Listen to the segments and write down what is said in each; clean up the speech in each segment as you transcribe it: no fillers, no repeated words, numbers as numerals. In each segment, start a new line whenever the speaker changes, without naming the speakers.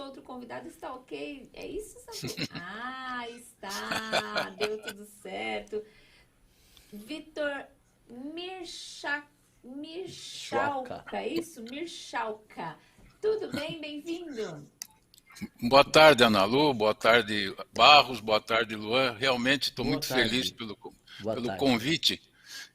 outro convidado está ok. É isso, Santu? Ah, está. Deu tudo certo. Vitor
Choca.
Mirchalka, é isso? Mirchalka. Tudo bem? Bem-vindo.
Boa tarde, Ana Lu, boa tarde, Barros, boa tarde, Luan. Realmente estou
Boa
muito feliz
tarde. Boa
pelo
tarde.
convite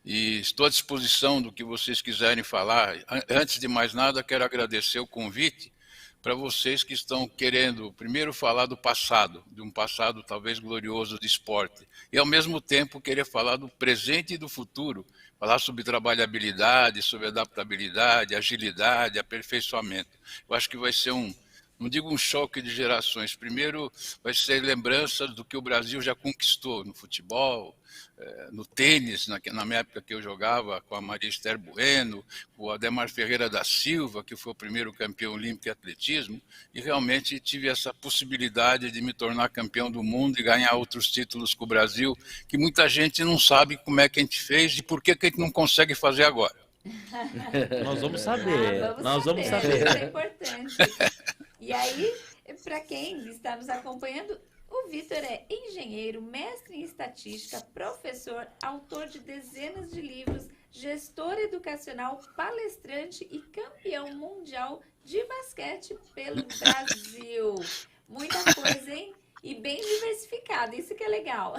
e estou à disposição do que vocês quiserem falar. Antes de mais nada, quero agradecer o convite para vocês que estão querendo, primeiro, falar do passado, de um passado talvez glorioso de esporte, e ao mesmo tempo querer falar do presente e do futuro, falar sobre trabalhabilidade, sobre adaptabilidade, agilidade, aperfeiçoamento. Eu acho que vai ser não digo um choque de gerações, primeiro vai ser lembranças do que o Brasil já conquistou no futebol, no tênis, na minha época que eu jogava com a Maria Esther Bueno, com o Ademar Ferreira da Silva, que foi o primeiro campeão olímpico de atletismo, e realmente tive essa possibilidade de me tornar campeão do mundo e ganhar outros títulos com o Brasil, que muita gente não sabe como é que a gente fez e por que a gente não consegue fazer agora.
Nós vamos saber. Nós vamos saber.
Isso é importante. E aí, para quem está nos acompanhando, o Vitor é engenheiro, mestre em estatística, professor, autor de dezenas de livros, gestor educacional, palestrante e campeão mundial de basquete pelo Brasil. Muita coisa, hein? E bem diversificado, isso que é legal.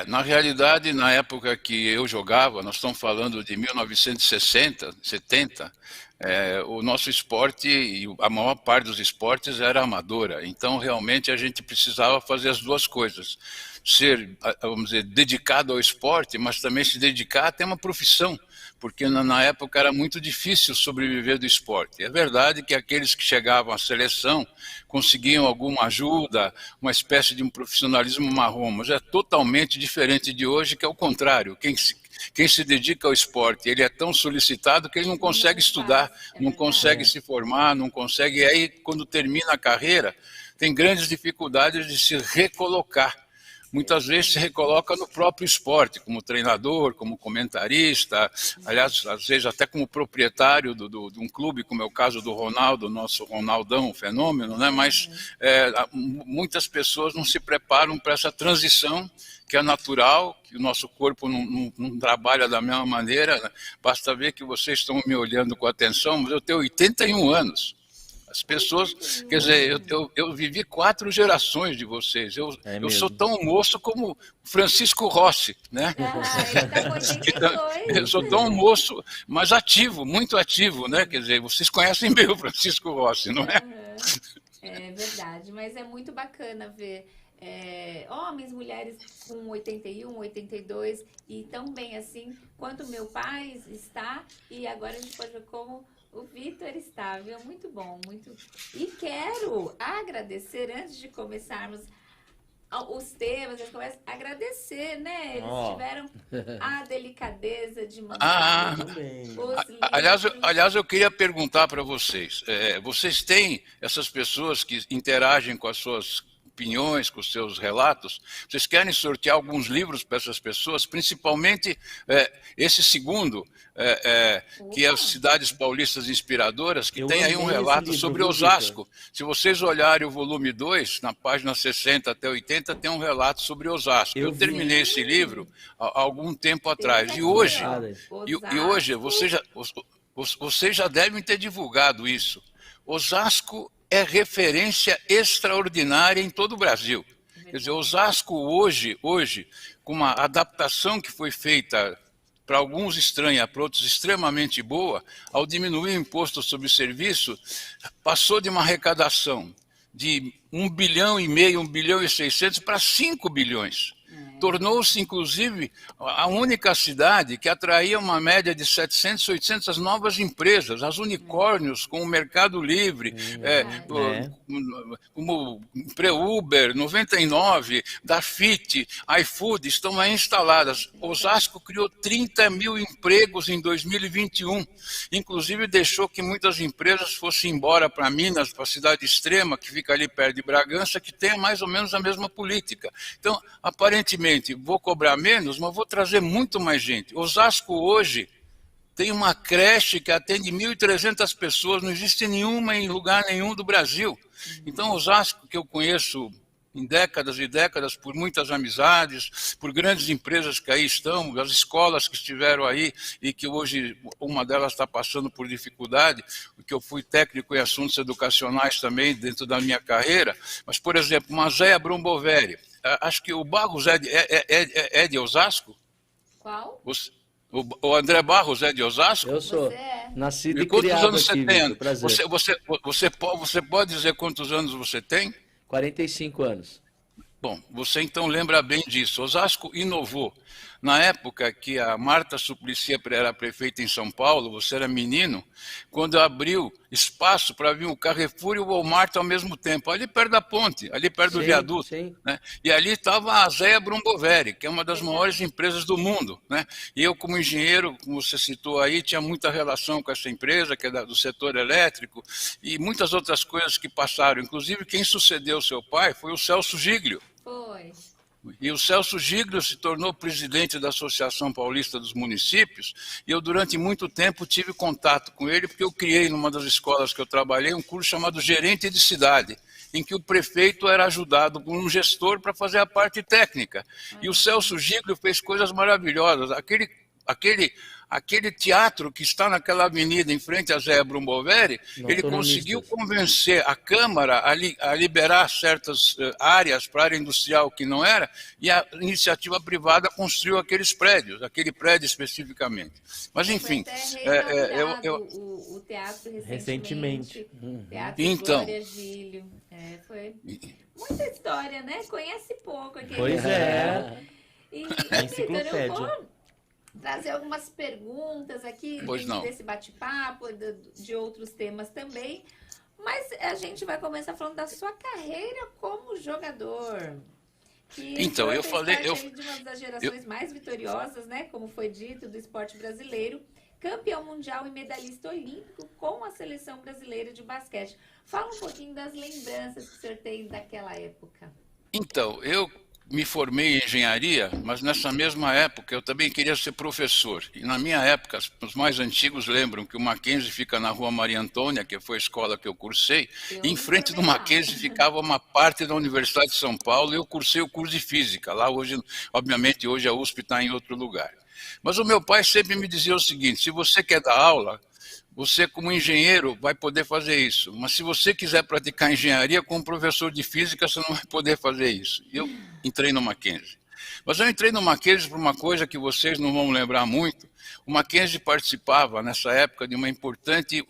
Na realidade, na época que eu jogava, nós estamos falando de 1960, 70, o nosso esporte, e a maior parte dos esportes era amadora, então realmente a gente precisava fazer as duas coisas, ser, vamos dizer, dedicado ao esporte, mas também se dedicar a ter uma profissão, porque na época era muito difícil sobreviver do esporte. É verdade que aqueles que chegavam à seleção conseguiam alguma ajuda, uma espécie de um profissionalismo marrom, mas é totalmente diferente de hoje, que é o contrário. Quem se dedica ao esporte, ele é tão solicitado que ele não consegue estudar, não consegue se formar, não consegue, e aí quando termina a carreira, tem grandes dificuldades de se recolocar. Muitas vezes se recoloca no próprio esporte, como treinador, como comentarista, aliás, às vezes até como proprietário de um clube, como é o caso do Ronaldo, nosso Ronaldão, um fenômeno, né? Mas muitas pessoas não se preparam para essa transição, que é natural, que o nosso corpo não trabalha da mesma maneira, né? Basta ver que vocês estão me olhando com atenção, mas eu tenho 81 anos. As pessoas, quer dizer, eu vivi 4 gerações de vocês. Eu sou tão moço como Francisco Rossi, né?
Ele tá com 82.
Eu sou tão moço, mas ativo, muito ativo, né? Quer dizer, vocês conhecem bem o Francisco Rossi, não é?
É verdade, mas é muito bacana ver homens, mulheres com 81, 82 e tão bem assim quanto meu pai está, e agora a gente pode ver como o Vitor está, viu? Muito bom, muito. E quero agradecer, antes de começarmos os temas, agradecer, né? Eles tiveram a delicadeza de mandar os livros.
Aliás, eu queria perguntar para vocês, vocês têm essas pessoas que interagem com as suas opiniões, com os seus relatos, vocês querem sortear alguns livros para essas pessoas, principalmente esse segundo, que é as Cidades Paulistas Inspiradoras, que tem aí um relato sobre Osasco. Se vocês olharem o volume 2, na página 60 até 80, tem um relato sobre Osasco. Eu terminei esse livro há algum tempo atrás, e hoje vocês já devem ter divulgado isso. Osasco é referência extraordinária em todo o Brasil. Quer dizer, Osasco hoje, com uma adaptação que foi feita para alguns estranha, para outros extremamente boa, ao diminuir o imposto sobre o serviço, passou de uma arrecadação de 1,5 bilhão, 1,6 bilhão para 5 bilhões. Tornou-se, inclusive, a única cidade que atraía uma média de 700, 800 novas empresas, as unicórnios, com o Mercado Livre, como Pre-Uber, 99, Dafit, iFood, estão aí instaladas. Osasco criou 30 mil empregos em 2021, inclusive deixou que muitas empresas fossem embora para Minas, para a cidade extrema, que fica ali perto de Bragança, que tem mais ou menos a mesma política. Então, aparentemente, vou cobrar menos, mas vou trazer muito mais gente. Osasco hoje tem uma creche que atende 1.300 pessoas, não existe nenhuma em lugar nenhum do Brasil. Então, Osasco, que eu conheço em décadas e décadas, por muitas amizades, por grandes empresas que aí estão, as escolas que estiveram aí e que hoje uma delas está passando por dificuldade, porque eu fui técnico em assuntos educacionais também dentro da minha carreira, mas, por exemplo, Mazéia Bromboveri, acho que o Barros é de Osasco?
Qual?
O André Barros é de Osasco?
Eu sou. Nascido e
quantos
criado
anos
aqui,
você tem?
Prazer.
Você pode dizer quantos anos você tem?
45 anos.
Bom, você então lembra bem disso. Osasco inovou. Na época que a Marta Suplicy era prefeita em São Paulo, você era menino, quando abriu espaço para vir o Carrefour e o Walmart ao mesmo tempo, ali perto da ponte, ali perto do viaduto. Né? E ali estava a Azéia Bromboveri, que é uma das maiores empresas do mundo. Né? E eu, como engenheiro, como você citou aí, tinha muita relação com essa empresa, que é do setor elétrico, e muitas outras coisas que passaram. Inclusive, quem sucedeu seu pai foi o Celso Giglio.
Foi.
E o Celso Giglio se tornou presidente da Associação Paulista dos Municípios, e eu durante muito tempo tive contato com ele, porque eu criei numa das escolas que eu trabalhei um curso chamado Gerente de Cidade, em que o prefeito era ajudado por um gestor para fazer a parte técnica. E o Celso Giglio fez coisas maravilhosas. Aquele teatro que está naquela avenida em frente à Zé Bromboveri, ele conseguiu convencer a Câmara a liberar certas áreas para a área industrial que não era, e a iniciativa privada construiu aqueles prédios, aquele prédio especificamente. Mas, enfim...
o teatro recentemente. Teatro
então,
Glória Gílio. Foi muita história, né? Conhece pouco aqui.
Pois é.
E Vitor, eu vou trazer algumas perguntas aqui desse bate-papo, de outros temas também, mas a gente vai começar falando da sua carreira como jogador.
Então, eu falei...
de uma das gerações mais vitoriosas, né, como foi dito, do esporte brasileiro, campeão mundial e medalhista olímpico com a seleção brasileira de basquete. Fala um pouquinho das lembranças que o senhor tem daquela época.
Então, eu me formei em engenharia, mas nessa mesma época eu também queria ser professor. E na minha época, os mais antigos lembram que o Mackenzie fica na Rua Maria Antônia, que foi a escola que eu cursei, e em frente do Mackenzie ficava uma parte da Universidade de São Paulo, e eu cursei o curso de Física. Lá hoje, obviamente, hoje a USP está em outro lugar. Mas o meu pai sempre me dizia o seguinte: se você quer dar aula, você, como engenheiro, vai poder fazer isso. Mas se você quiser praticar engenharia como professor de física, você não vai poder fazer isso. E eu entrei no Mackenzie. Mas eu entrei no Mackenzie por uma coisa que vocês não vão lembrar muito. O Mackenzie participava, nessa época, de uma importante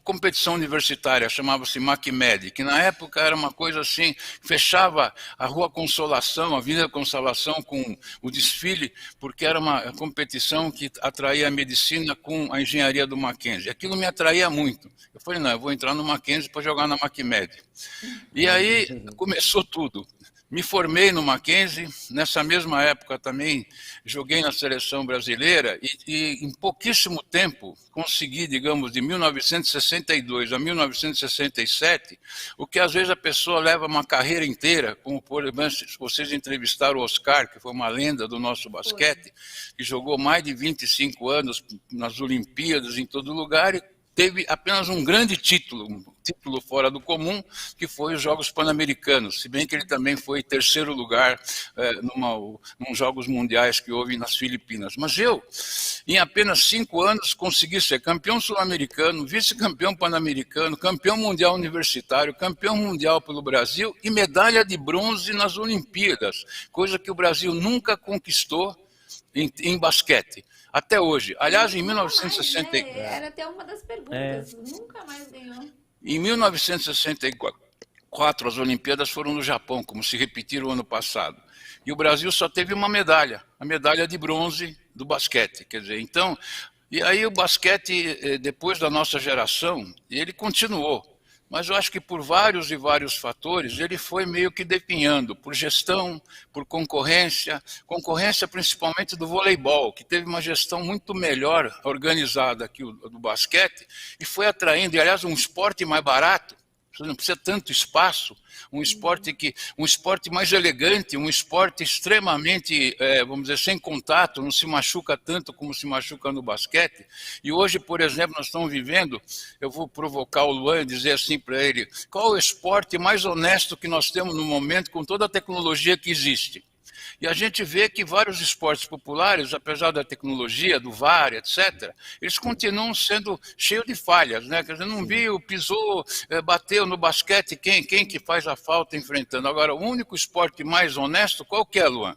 competição universitária, chamava-se MacMed, que na época era uma coisa assim, fechava a Rua Consolação, a Avenida Consolação com o desfile, porque era uma competição que atraía a medicina com a engenharia do Mackenzie. Aquilo me atraía muito. Eu falei, não, eu vou entrar no Mackenzie para jogar na MacMed. E aí começou tudo. Me formei no Mackenzie, nessa mesma época também joguei na seleção brasileira e em pouquíssimo tempo consegui, digamos, de 1962 a 1967, o que às vezes a pessoa leva uma carreira inteira, como por exemplo, vocês entrevistaram o Oscar, que foi uma lenda do nosso basquete, que jogou mais de 25 anos nas Olimpíadas em todo lugar e teve apenas um grande título, um título fora do comum, que foi os Jogos Pan-Americanos, se bem que ele também foi terceiro lugar nos Jogos Mundiais que houve nas Filipinas. Mas eu, em apenas 5 anos, consegui ser campeão sul-americano, vice-campeão pan-americano, campeão mundial universitário, campeão mundial pelo Brasil e medalha de bronze nas Olimpíadas, coisa que o Brasil nunca conquistou em basquete. Até hoje. Aliás, em 1964...
Era até uma das perguntas. Nunca mais ganhou.
Em 1964, as Olimpíadas foram no Japão, como se repetiram o ano passado. E o Brasil só teve uma medalha, a medalha de bronze do basquete. Quer dizer, então... E aí o basquete, depois da nossa geração, ele continuou. Mas eu acho que por vários e vários fatores, ele foi meio que definhando, por gestão, por concorrência principalmente do voleibol, que teve uma gestão muito melhor organizada que o do basquete, e foi atraindo, e aliás, um esporte mais barato, Você não precisa tanto espaço, um esporte mais elegante, um esporte extremamente, vamos dizer, sem contato, não se machuca tanto como se machuca no basquete. E hoje, por exemplo, nós estamos vivendo, eu vou provocar o Luan e dizer assim para ele, qual é o esporte mais honesto que nós temos no momento com toda a tecnologia que existe? E a gente vê que vários esportes populares, apesar da tecnologia, do VAR, etc., eles continuam sendo cheios de falhas, né? Quer dizer, não viu, pisou, bateu no basquete, quem que faz a falta enfrentando. Agora, o único esporte mais honesto, qual que é, Luan?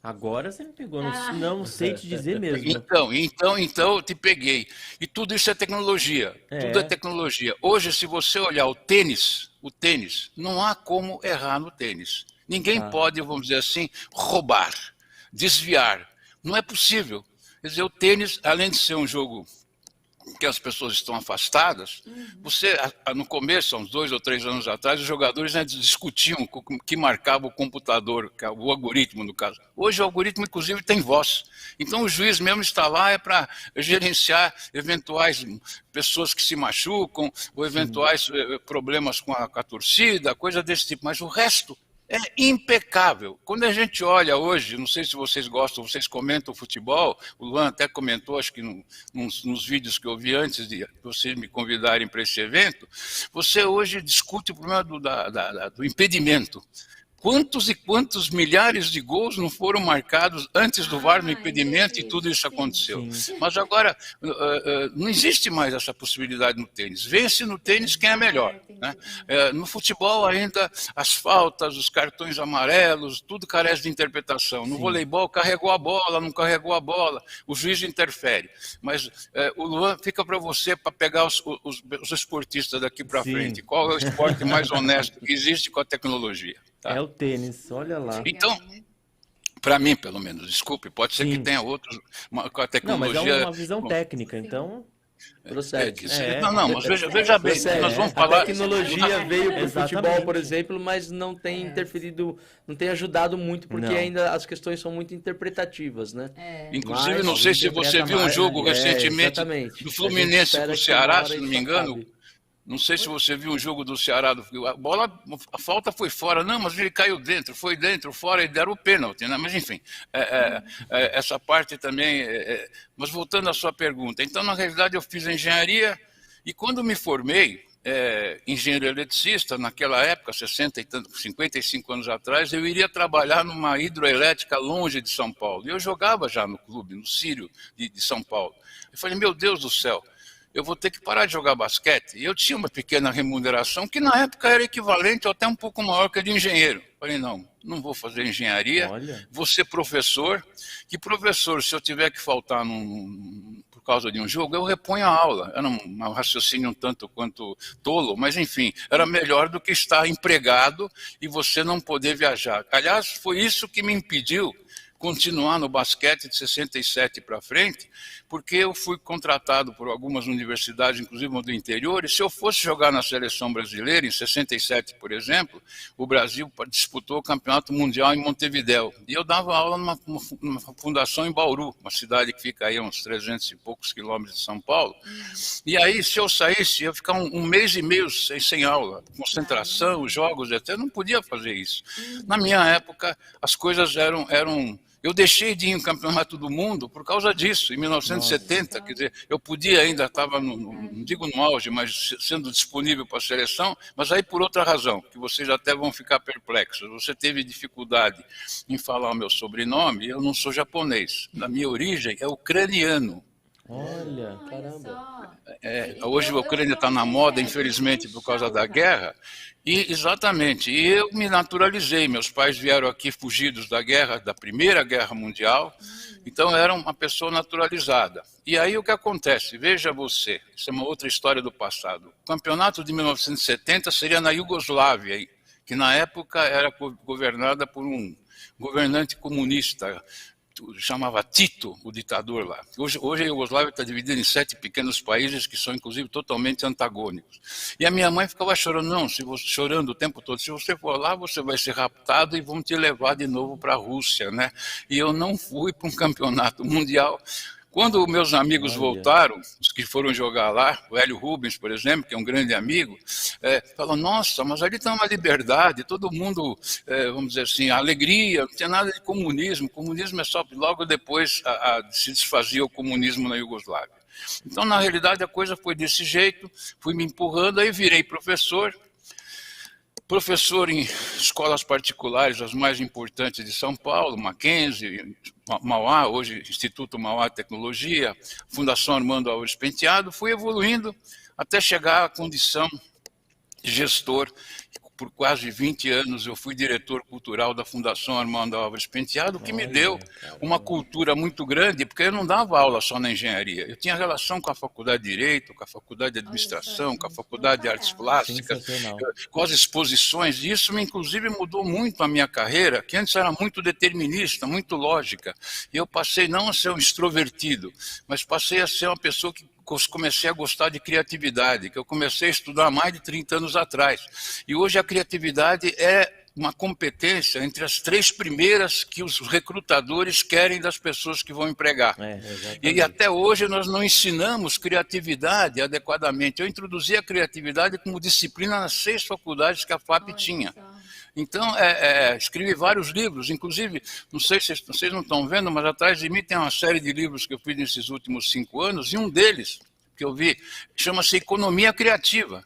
Agora você me pegou, não sei te dizer mesmo.
Então eu te peguei. E tudo isso é tecnologia. Tudo é tecnologia. Hoje, se você olhar o tênis, não há como errar no tênis. Ninguém pode, vamos dizer assim, roubar, desviar. Não é possível. Quer dizer, o tênis, além de ser um jogo que as pessoas estão afastadas, você, no começo, há uns 2 ou 3 anos atrás, os jogadores discutiam o que marcava o computador, o algoritmo, no caso. Hoje o algoritmo, inclusive, tem voz. Então o juiz mesmo está lá para gerenciar eventuais pessoas que se machucam, ou eventuais problemas com a torcida, coisa desse tipo. Mas o resto é impecável. Quando a gente olha hoje, não sei se vocês gostam, vocês comentam futebol, o Luan até comentou, acho que nos vídeos que eu vi antes de vocês me convidarem para esse evento, você hoje discute o problema do impedimento. Quantos e quantos milhares de gols não foram marcados antes do VAR no impedimento e tudo isso aconteceu. Mas agora não existe mais essa possibilidade no tênis. Vence no tênis quem é melhor. Né? No futebol ainda as faltas, os cartões amarelos, tudo carece de interpretação. No voleibol carregou a bola, não carregou a bola, o juiz interfere. Mas o Luan fica para você para pegar os esportistas daqui para frente. Qual é o esporte mais honesto que existe com a tecnologia? Tá.
É o tênis, olha lá.
Então, para mim, pelo menos, desculpe, pode ser que tenha outros, com a tecnologia...
Não, mas é uma visão técnica, então...
Procede.
Mas veja bem, nós vamos falar...
A tecnologia veio para o futebol, por exemplo, mas não tem interferido, não tem ajudado muito, porque ainda as questões são muito interpretativas, né?
Inclusive, mas, não sei se você viu um jogo recentemente do Fluminense com o Ceará, se não me engano... Não sei se você viu um jogo do Ceará, a falta foi fora, não, mas ele caiu dentro, foi dentro, fora, e deram o pênalti, né? Mas enfim, essa parte também... Mas voltando à sua pergunta, então na realidade eu fiz engenharia e quando me formei, engenheiro eletricista, naquela época, 55 anos atrás, eu iria trabalhar numa hidroelétrica longe de São Paulo. E eu jogava já no clube, no Sírio de São Paulo. Eu falei, meu Deus do céu, eu vou ter que parar de jogar basquete. E eu tinha uma pequena remuneração que na época era equivalente ou até um pouco maior que a de engenheiro. Falei, não vou fazer engenharia, vou ser professor. Que professor, se eu tiver que faltar por causa de um jogo, eu reponho a aula. Era um raciocínio um tanto quanto tolo, mas enfim, era melhor do que estar empregado e você não poder viajar. Aliás, foi isso que me impediu continuar no basquete de 67 para frente, porque eu fui contratado por algumas universidades, inclusive uma do interior, e se eu fosse jogar na seleção brasileira, em 67, por exemplo, o Brasil disputou o Campeonato Mundial em Montevidéu. E eu dava aula numa fundação em Bauru, uma cidade que fica aí a uns 300 e poucos quilômetros de São Paulo. E aí, se eu saísse, eu ia ficar um mês e meio sem aula, concentração, jogos, até não podia fazer isso. Na minha época, as coisas eram eu deixei de ir no Campeonato do Mundo por causa disso, em 1970, quer dizer, eu podia ainda, estava, não digo no auge, mas sendo disponível para a seleção, mas aí por outra razão, que vocês até vão ficar perplexos. Você teve dificuldade em falar o meu sobrenome, eu não sou japonês, na minha origem é ucraniano.
Olha, caramba.
Hoje a Ucrânia está na moda, infelizmente, por causa da guerra. Exatamente, e eu me naturalizei. Meus pais vieram aqui fugidos da guerra, da Primeira Guerra Mundial, então era uma pessoa naturalizada. E aí o que acontece? Veja você, isso é uma outra história do passado. O campeonato de 1970 seria na Iugoslávia, que na época era governada por um governante comunista, chamava Tito, o ditador lá. Hoje a Iugoslávia está dividida em 7 pequenos países que são, inclusive, totalmente antagônicos. E a minha mãe ficava chorando, chorando o tempo todo. Se você for lá, você vai ser raptado e vão te levar de novo para a Rússia, né? E eu não fui para um campeonato mundial Quando meus amigos voltaram, os que foram jogar lá, o Hélio Rubens, por exemplo, que é um grande amigo, falou, nossa, mas ali está uma liberdade, todo mundo, vamos dizer assim, alegria, não tinha nada de comunismo. Comunismo é só logo depois se desfazia o comunismo na Iugoslávia. Então, na realidade, a coisa foi desse jeito, fui me empurrando, aí virei professor em escolas particulares, as mais importantes de São Paulo, Mackenzie, Mauá, hoje Instituto Mauá de Tecnologia, Fundação Armando Álvares Penteado, fui evoluindo até chegar à condição de gestor. Por quase 20 anos eu fui diretor cultural da Fundação Armando Álvares Penteado, o que me deu uma cultura muito grande, porque eu não dava aula só na engenharia, eu tinha relação com a Faculdade de Direito, com a Faculdade de Administração, com a Faculdade de Artes Plásticas, com as exposições, e isso inclusive mudou muito a minha carreira, que antes era muito determinista, muito lógica, e eu passei não a ser um extrovertido, mas passei a ser uma pessoa que comecei a gostar de criatividade, que eu comecei a estudar há mais de 30 anos atrás. E hoje a criatividade é uma competência entre as 3 primeiras que os recrutadores querem das pessoas que vão empregar. E até hoje nós não ensinamos criatividade adequadamente. Eu introduzi a criatividade como disciplina nas 6 faculdades que a FAP tinha. Então, escrevi vários livros, inclusive, não sei se vocês não estão vendo, mas atrás de mim tem uma série de livros que eu fiz nesses últimos 5 anos, e um deles, que eu vi, chama-se Economia Criativa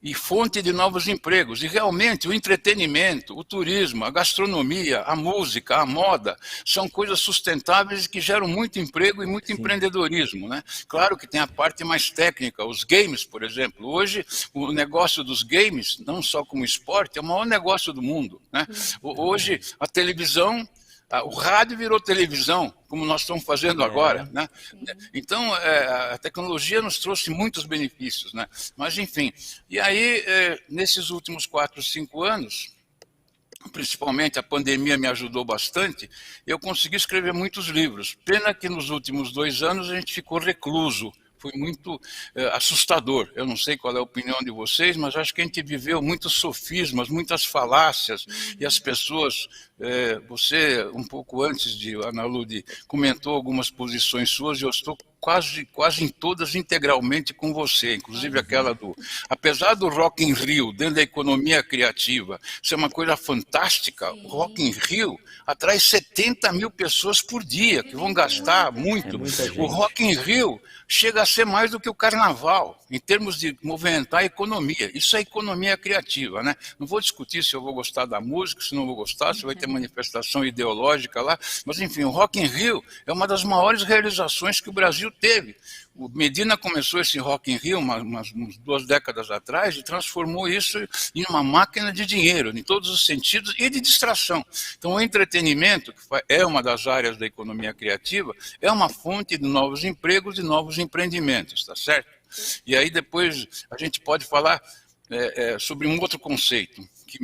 e Fonte de Novos Empregos. E realmente o entretenimento, o turismo, a gastronomia, a música, a moda, são coisas sustentáveis que geram muito emprego e muito empreendedorismo, né? Claro que tem a parte mais técnica, os games, por exemplo. Hoje, o negócio dos games, não só como esporte, é o maior negócio do mundo, né? Hoje, a televisão, o rádio virou televisão, como nós estamos fazendo agora, né? Então, a tecnologia nos trouxe muitos benefícios, né? Mas, enfim, e aí, nesses últimos 4, 5 anos, principalmente a pandemia me ajudou bastante, eu consegui escrever muitos livros. Pena que nos últimos 2 anos a gente ficou recluso. Foi muito assustador. Eu não sei qual é a opinião de vocês, mas acho que a gente viveu muitos sofismas, muitas falácias, e as pessoas... você, um pouco antes de Ana Lúcia, comentou algumas posições suas, e eu estou quase em todas integralmente com você, inclusive aquela do... Apesar do Rock in Rio, dentro da economia criativa, isso é uma coisa fantástica. O Rock in Rio atrai 70 mil pessoas por dia, que vão gastar muito. O Rock in Rio chega a ser mais do que o carnaval, em termos de movimentar a economia. Isso é economia criativa, né? Não vou discutir se eu vou gostar da música, se não vou gostar, se vai ter manifestação ideológica lá, mas enfim, o Rock in Rio é uma das maiores realizações que o Brasil teve. O Medina começou esse Rock in Rio umas 2 décadas atrás e transformou isso em uma máquina de dinheiro, em todos os sentidos, e de distração. Então, o entretenimento, que é uma das áreas da economia criativa, é uma fonte de novos empregos e novos empreendimentos, tá certo? E aí depois a gente pode falar sobre um outro conceito,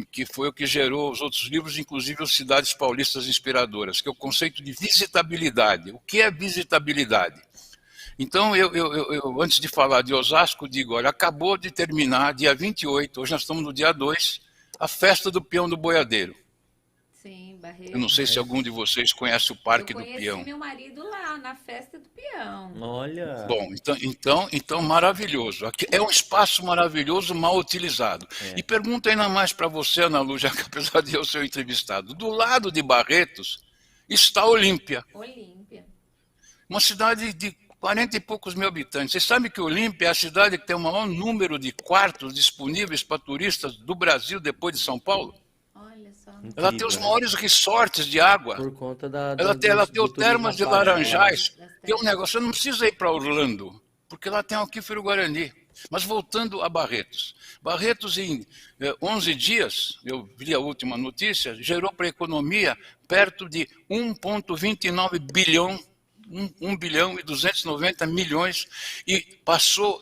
que foi o que gerou os outros livros, inclusive os Cidades Paulistas Inspiradoras, que é o conceito de visitabilidade. O que é visitabilidade? Então, eu antes de falar de Osasco, digo, olha, acabou de terminar, dia 28, hoje nós estamos no dia 2, a festa do Peão do Boiadeiro.
Sim, Barreto.
Eu não sei se algum de vocês conhece o Parque do Peão.
Eu conheci meu marido lá, na festa do Peão.
Olha!
Bom, então maravilhoso. Aqui é um espaço maravilhoso, mal utilizado. E pergunto ainda mais para você, Ana Lu, já que apesar de eu ser entrevistado, do lado de Barretos está Olímpia.
Olímpia.
Uma cidade de 40 e poucos mil habitantes. Vocês sabem que Olímpia é a cidade que tem o maior número de quartos disponíveis para turistas do Brasil depois de São Paulo?
Olha só.
Ela tem os maiores resorts de água.
Por conta
ela tem o Termas de Laranjais. Tem um negócio, você não precisa ir para Orlando, porque lá tem o Aquífero Guarani. Mas voltando a Barretos. Barretos, em 11 dias, eu vi a última notícia, gerou para a economia perto de 1,29 bilhão, 1 bilhão e 290 milhões, e passou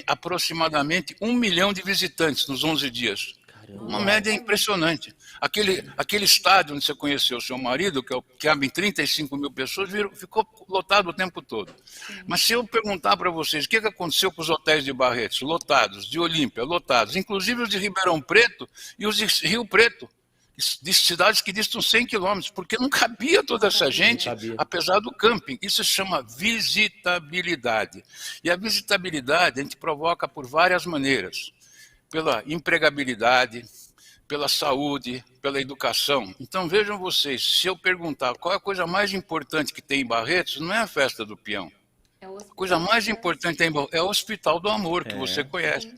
aproximadamente 1 milhão de visitantes nos 11 dias. Uma média impressionante. Aquele estádio onde você conheceu o seu marido, que cabe em 35 mil pessoas, ficou lotado o tempo todo. Mas se eu perguntar para vocês o que aconteceu com os hotéis de Barretos, lotados, de Olímpia, lotados, inclusive os de Ribeirão Preto e os de Rio Preto, de cidades que distam 100 quilômetros, porque não cabia toda essa gente, apesar do camping. Isso se chama visitabilidade. E a visitabilidade a gente provoca por várias maneiras. Pela empregabilidade, pela saúde, pela educação. Então vejam vocês, se eu perguntar qual é a coisa mais importante que tem em Barretos, não é a festa do peão. A coisa mais importante é o Hospital do Amor, que você conhece.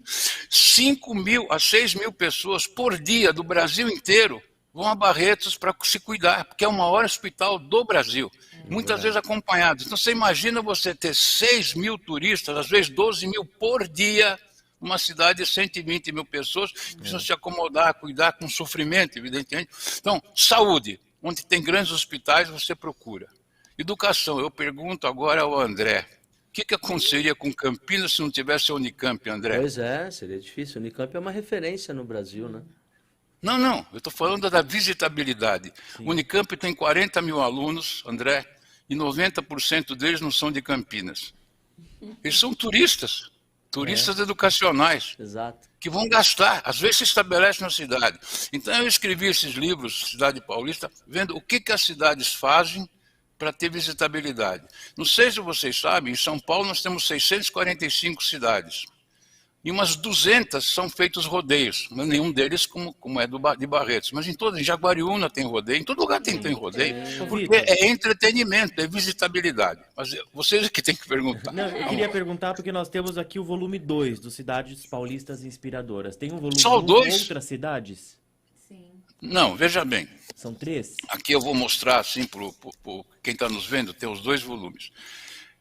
5.000 a 6.000 pessoas por dia do Brasil inteiro vão a Barretos para se cuidar, porque é o maior hospital do Brasil. Muitas vezes acompanhados. Então você imagina você ter 6.000 turistas, às vezes 12.000 por dia, uma cidade de 120.000 pessoas, que precisam se acomodar, cuidar com sofrimento, evidentemente. Então, saúde, onde tem grandes hospitais, você procura. Educação, eu pergunto agora ao André, o que aconteceria com Campinas se não tivesse a Unicamp, André?
Pois é, seria difícil. A Unicamp é uma referência no Brasil, né?
Não, eu estou falando da visitabilidade. O Unicamp tem 40.000 alunos, André, e 90% deles não são de Campinas. Eles são turistas educacionais, que vão gastar, às vezes se estabelece na cidade. Então eu escrevi esses livros, Cidade Paulista, vendo o que as cidades fazem para ter visitabilidade. Não sei se vocês sabem, em São Paulo nós temos 645 cidades. E umas 200 são feitos rodeios, nenhum deles como é de Barretos. Mas em Jaguariúna tem rodeio, em todo lugar tem rodeio, porque é entretenimento, é visitabilidade. Mas vocês que têm que perguntar.
Não, eu queria perguntar porque nós temos aqui o volume 2 do Cidades Paulistas Inspiradoras. Tem um volume
Só
1
dois?
com outras cidades?
Sim.
Não, veja bem.
São 3?
Aqui eu vou mostrar assim para quem está nos vendo, tem os 2 volumes.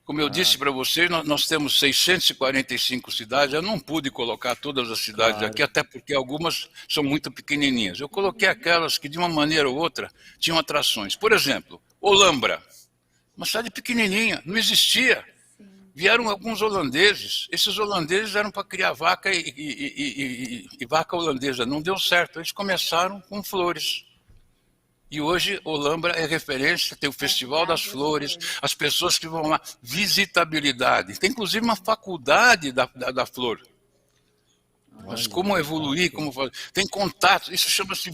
Como eu disse para vocês, nós temos 645 cidades. Eu não pude colocar todas as cidades aqui, até porque algumas são muito pequenininhas. Eu coloquei aquelas que, de uma maneira ou outra, tinham atrações. Por exemplo, Olambra, uma cidade pequenininha, não existia. Vieram alguns holandeses. Esses holandeses eram para criar vaca e vaca holandesa. Não deu certo. Eles começaram com flores. E hoje Olambra é referência, tem o Festival das Flores, as pessoas que vão lá, visitabilidade. Tem inclusive uma faculdade da flor. Mas como evoluir, como fazer? Tem contato, isso chama-se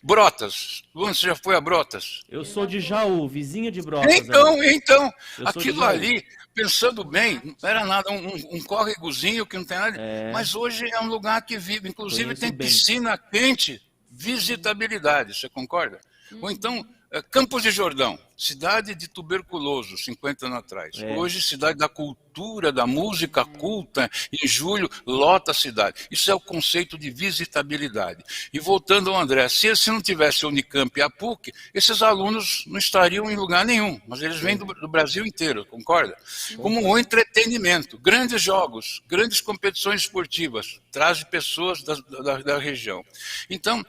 Brotas. Luan, você já foi a Brotas?
Eu sou de Jaú, vizinho de Brotas.
Então, aquilo ali, pensando bem, não era nada, um córregozinho que não tem nada, mas hoje é um lugar que vive, inclusive tem piscina quente, visitabilidade, você concorda? Ou então, Campos de Jordão, cidade de tuberculoso, 50 anos atrás. Hoje, cidade da cultura, da música culta, em julho, lota a cidade. Isso é o conceito de visitabilidade. E voltando ao André, se não tivesse a Unicamp e a PUC, esses alunos não estariam em lugar nenhum, mas eles vêm do Brasil inteiro, concorda? Como um entretenimento, grandes jogos, grandes competições esportivas, trazem pessoas da região. Então,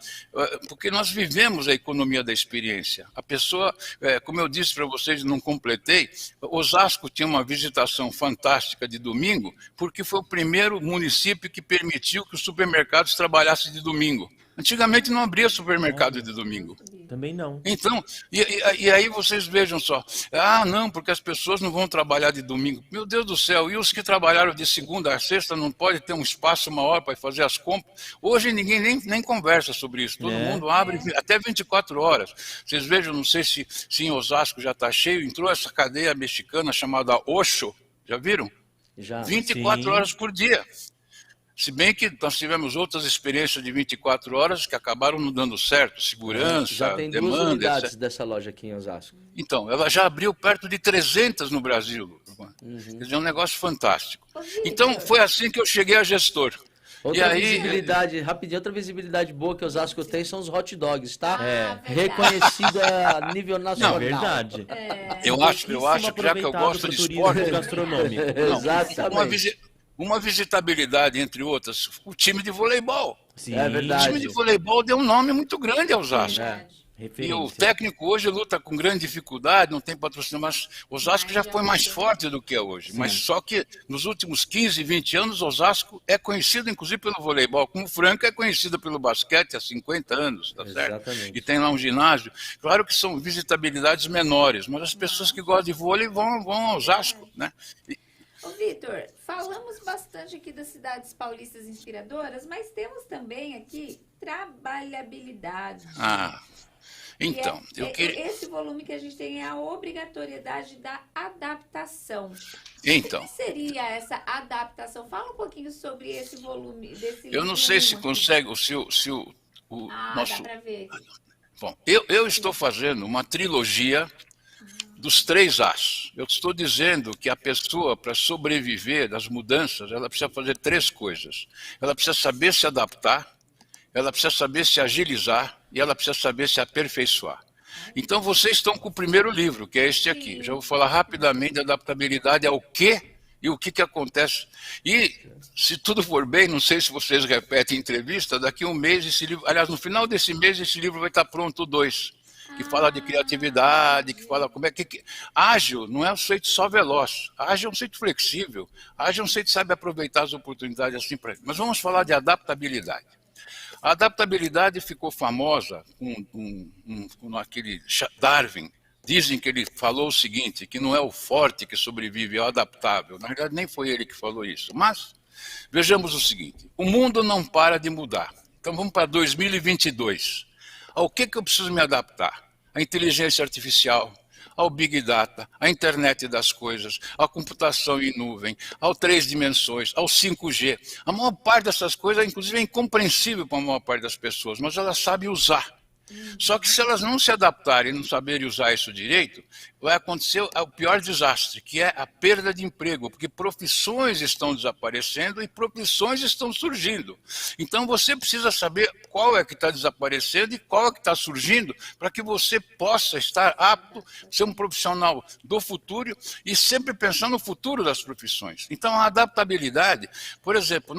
porque nós vivemos a economia da experiência. A pessoa, como eu disse para vocês, não completei, Osasco tinha uma visitação fantástica de domingo, porque foi o primeiro município que permitiu que os supermercados trabalhassem de domingo. Antigamente não abria supermercado de domingo.
Também não.
Então, e aí vocês vejam só, não, porque as pessoas não vão trabalhar de domingo. Meu Deus do céu, e os que trabalharam de segunda a sexta não podem ter um espaço maior para fazer as compras? Hoje ninguém nem conversa sobre isso, todo mundo abre até 24 horas. Vocês vejam, não sei se em Osasco já está cheio, entrou essa cadeia mexicana chamada Oxxo, já viram?
Já.
24 horas por dia. Se bem que nós tivemos outras experiências de 24 horas que acabaram não dando certo, segurança,
já tem
demanda,
2 unidades
etc.
dessa loja aqui em Osasco.
Então, ela já abriu perto de 300 no Brasil. Quer dizer, é um negócio fantástico. Então, foi assim que eu cheguei a gestor.
Outra visibilidade, rapidinho, outra visibilidade boa que Osasco tem são os hot dogs, tá? Reconhecido a nível nacional.
Não, verdade.
Eu acho que já que eu gosto de esporte
gastronômico.
Exatamente.
Uma visitabilidade, entre outras, o time de voleibol.
Sim.
É verdade.
O time de voleibol deu um nome muito grande ao Osasco. E o técnico hoje luta com grande dificuldade, não tem patrocínio, mas Osasco já foi mais forte do que é hoje. Sim. Mas só que nos últimos 15, 20 anos, Osasco é conhecido inclusive pelo voleibol, como Franca é conhecida pelo basquete há 50 anos, tá certo? E tem lá um ginásio. Claro que são visitabilidades menores, mas as pessoas que gostam de vôlei vão a Osasco, né?
Ô, Vitor, falamos bastante aqui das cidades paulistas inspiradoras, mas temos também aqui trabalhabilidade.
Então, eu queria...
Esse volume que a gente tem é a obrigatoriedade da adaptação.
Então,
O que seria essa adaptação? Fala um pouquinho sobre esse volume.
Eu não sei se consegue,
dá para ver.
Bom, eu estou fazendo uma trilogia dos 3 As. Eu estou dizendo que a pessoa, para sobreviver das mudanças, ela precisa fazer 3 coisas. Ela precisa saber se adaptar, ela precisa saber se agilizar e ela precisa saber se aperfeiçoar. Então, vocês estão com o primeiro livro, que é este aqui.
Sim.
Já vou falar rapidamente da adaptabilidade ao quê e o que acontece. E, se tudo for bem, não sei se vocês repetem entrevista, daqui a um mês esse livro, aliás, no final desse mês esse livro vai estar pronto, o 2, que fala de criatividade, que fala como é que... Ágil não é um sujeito só veloz, ágil é um sujeito flexível, ágil é um sujeito que sabe aproveitar as oportunidades assim para ele. Mas vamos falar de adaptabilidade. A adaptabilidade ficou famosa com aquele Darwin. Dizem que ele falou o seguinte, que não é o forte que sobrevive, é o adaptável. Na verdade, nem foi ele que falou isso. Mas, vejamos o seguinte, o mundo não para de mudar. Então, vamos para 2022. Ao que eu preciso me adaptar? A inteligência artificial, ao Big Data, à internet das coisas, à computação em nuvem, ao 3 dimensões, ao 5G. A maior parte dessas coisas, inclusive, é incompreensível para a maior parte das pessoas, mas elas sabem usar. Só que se elas não se adaptarem e não saberem usar isso direito, vai acontecer o pior desastre, que é a perda de emprego, porque profissões estão desaparecendo e profissões estão surgindo. Então você precisa saber qual é que está desaparecendo e qual é que está surgindo, para que você possa estar apto, ser um profissional do futuro e sempre pensar no futuro das profissões. Então a adaptabilidade, por exemplo,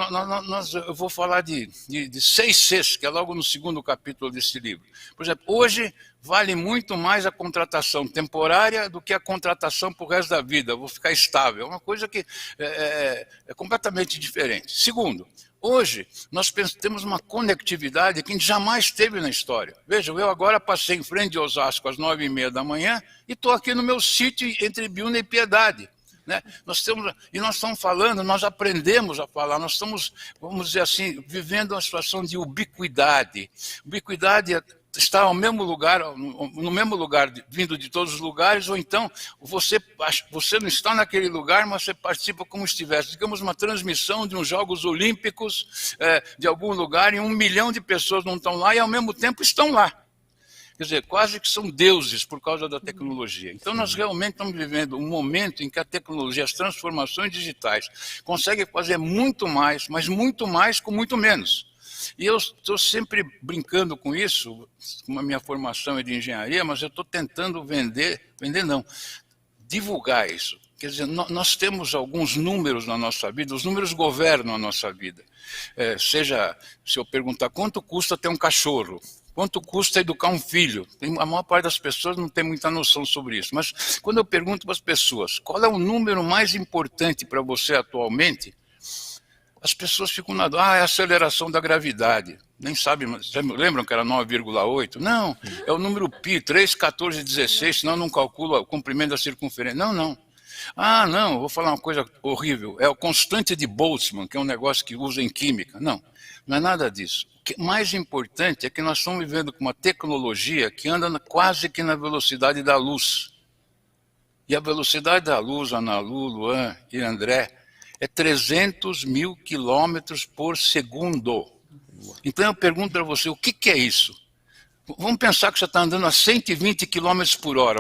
eu vou falar de 6 Cs, que é logo no 2º capítulo desse livro. Por exemplo, hoje vale muito mais a contratação temporária do que a contratação para o resto da vida. Eu vou ficar estável. É uma coisa que é completamente diferente. Segundo, hoje nós temos uma conectividade que a gente jamais teve na história. Veja, eu agora passei em frente de Osasco às 9h30 da manhã e estou aqui no meu sítio entre Biúna e Piedade. Né? Nós estamos falando, nós aprendemos a falar, nós estamos, vamos dizer assim, vivendo uma situação de ubiquidade. Ubiquidade está ao mesmo lugar, no mesmo lugar, vindo de todos os lugares, ou então você não está naquele lugar, mas você participa como se estivesse, digamos, uma transmissão de uns Jogos Olímpicos de algum lugar, e 1 milhão de pessoas não estão lá e ao mesmo tempo estão lá. Quer dizer, quase que são deuses por causa da tecnologia. Então, nós realmente estamos vivendo um momento em que a tecnologia, as transformações digitais, conseguem fazer muito mais, mas muito mais com muito menos. E eu estou sempre brincando com isso, com a minha formação é de engenharia, mas eu estou tentando divulgar isso. Quer dizer, nós temos alguns números na nossa vida, os números governam a nossa vida. Seja, se eu perguntar quanto custa ter um cachorro, quanto custa educar um filho, a maior parte das pessoas não tem muita noção sobre isso. Mas quando eu pergunto para as pessoas, qual é o número mais importante para você atualmente, as pessoas ficam na dúvida, é a aceleração da gravidade. Nem sabem, lembram que era 9,8? Não, é o número π, 3, 14, 16, senão não calcula o comprimento da circunferência. Não. Não, vou falar uma coisa horrível. É o constante de Boltzmann, que é um negócio que usa em química. Não é nada disso. O que mais importante é que nós estamos vivendo com uma tecnologia que anda quase que na velocidade da luz. E a velocidade da luz, Ana Lu, Luan e André, é 300 mil quilômetros por segundo. Então eu pergunto para você, o que é isso? Vamos pensar que você está andando a 120 quilômetros por hora,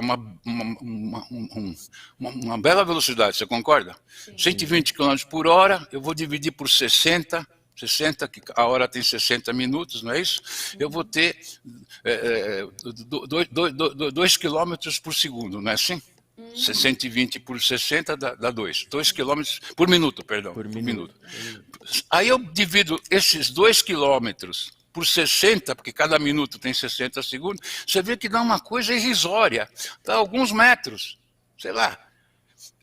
uma bela velocidade, você concorda? Sim. 120 quilômetros por hora, eu vou dividir por 60, que a hora tem 60 minutos, não é isso? Eu vou ter 2 quilômetros por segundo, não é assim? 120 por 60 dá 2 quilômetros por minuto, perdão. Por minuto. Aí eu divido esses 2 quilômetros por 60, porque cada minuto tem 60 segundos, você vê que dá uma coisa irrisória, dá alguns metros, sei lá.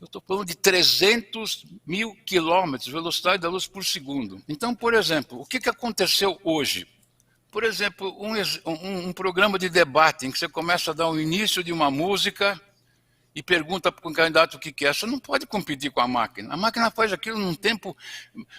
Eu estou falando de 300 mil quilômetros, velocidade da luz por segundo. Então, por exemplo, o que aconteceu hoje? Por exemplo, um programa de debate em que você começa a dar o início de uma música e pergunta para o candidato o que quer. Você não pode competir com a máquina. A máquina faz aquilo num tempo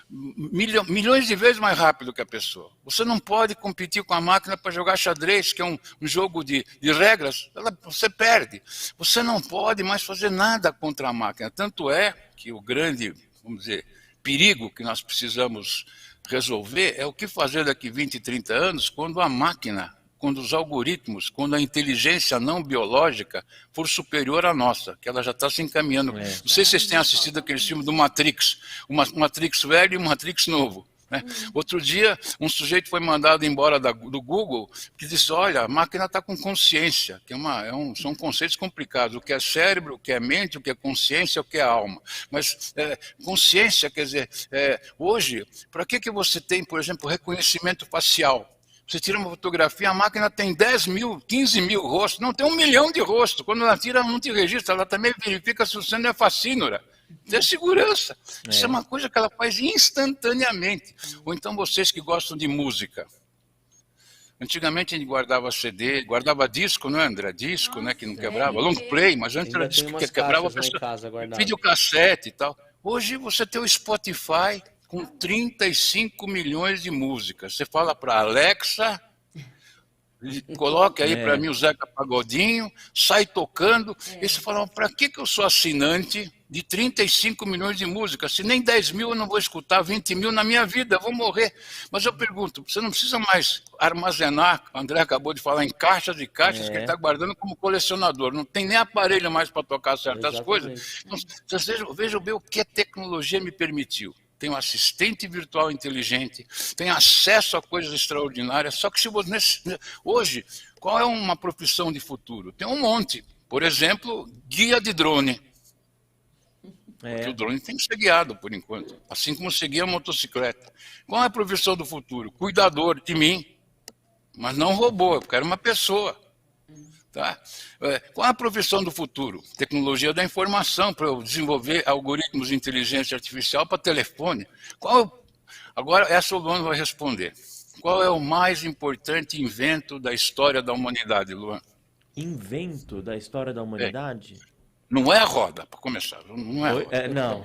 milhões de vezes mais rápido que a pessoa. Você não pode competir com a máquina para jogar xadrez, que é um jogo de regras. Você perde. Você não pode mais fazer nada contra a máquina. Tanto é que o grande, vamos dizer, perigo que nós precisamos resolver é o que fazer daqui 20, 30 anos, quando a máquina, quando os algoritmos, quando a inteligência não biológica for superior à nossa, que ela já está se encaminhando. Não sei se vocês têm assistido aquele filme do Matrix, o Matrix velho e o Matrix novo. Né? Outro dia, um sujeito foi mandado embora do Google, que disse, olha, a máquina está com consciência, que são conceitos complicados, o que é cérebro, o que é mente, o que é consciência, o que é alma. mas consciência, quer dizer, hoje, para que você tem, por exemplo, reconhecimento facial? Você tira uma fotografia, a máquina tem 10 mil, 15 mil rostos, não, tem 1 milhão de rostos. Quando ela tira, ela não te registra, ela também verifica se você não é facínora. Tem segurança. Isso é uma coisa que ela faz instantaneamente. Ou então vocês que gostam de música. Antigamente a gente guardava CD, guardava disco, não é, André? Disco, né, que não quebrava, long play, mas antes era disco que quebrava, a pessoa, videocassete e tal. Hoje você tem o Spotify com 35 milhões de músicas. Você fala para Alexa, coloque aí para mim o Zeca Pagodinho, sai tocando, e você fala, para que eu sou assinante de 35 milhões de músicas? Se nem 10 mil eu não vou escutar, 20 mil na minha vida, eu vou morrer. Mas eu pergunto, você não precisa mais armazenar, o André acabou de falar, em caixas e caixas, que ele está guardando como colecionador, não tem nem aparelho mais para tocar certas coisas. Então, vocês vejam bem o que a tecnologia me permitiu. Tem um assistente virtual inteligente, tem acesso a coisas extraordinárias, só que hoje, qual é uma profissão de futuro? Tem um monte. Por exemplo, guia de drone. O drone tem que ser guiado, por enquanto, assim como se guia a motocicleta. Qual é a profissão do futuro? Cuidador de mim, mas não robô, eu quero uma pessoa. Tá? Qual é a profissão do futuro? Tecnologia da informação, para eu desenvolver algoritmos de inteligência artificial para telefone. Agora, essa o Luan vai responder. Qual é o mais importante invento da história da humanidade, Luan?
Invento da história da humanidade?
Não é a roda, para começar. Não é a roda.
Não.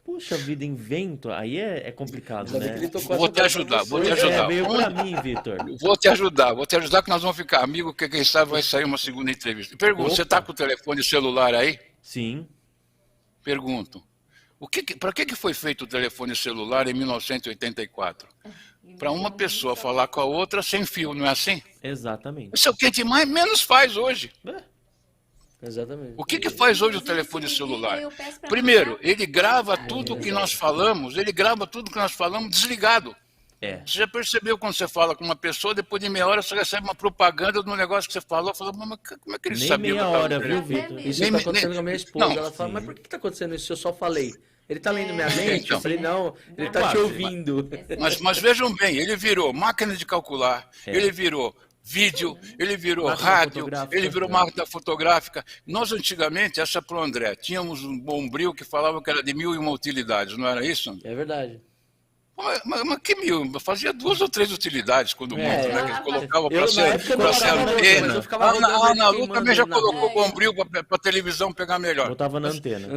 Puxa vida, invento, aí é complicado, né?
Vou te ajudar.
Veio pra mim, Vitor.
Vou te ajudar que nós vamos ficar amigos, que quem sabe vai sair uma segunda entrevista. Pergunto, você está com o telefone celular aí?
Sim.
Pergunto, para que foi feito o telefone celular em 1984? Para uma pessoa falar com a outra sem fio, não é assim?
Exatamente.
Isso é o que a gente menos faz hoje.
Exatamente.
O que faz hoje o telefone celular? Primeiro, ele grava tudo que nós falamos, desligado. Você já percebeu quando você fala com uma pessoa, depois de meia hora você recebe uma propaganda do negócio que você falou, fala, mas como é que ele sabia?
Nem meia hora, viu, Vitor?
Isso está acontecendo com a minha esposa. Ela fala, mas por que está acontecendo isso se eu só falei? Ele está lendo minha mente? Eu falei, não, ele está te ouvindo.
Mas vejam bem, ele virou máquina de calcular, ele virou vídeo, ele virou rádio, ele virou máquina fotográfica. Nós, antigamente, essa para o André, tínhamos um bombril que falava que era de 1001 utilidades, não era isso, André?
É verdade.
Mas que 1000? Eu fazia 2 ou 3 utilidades, quando muito, né? Que ele colocava para ser antena. A Ana Lu também já colocou bombril para a televisão pegar melhor.
Botava na antena.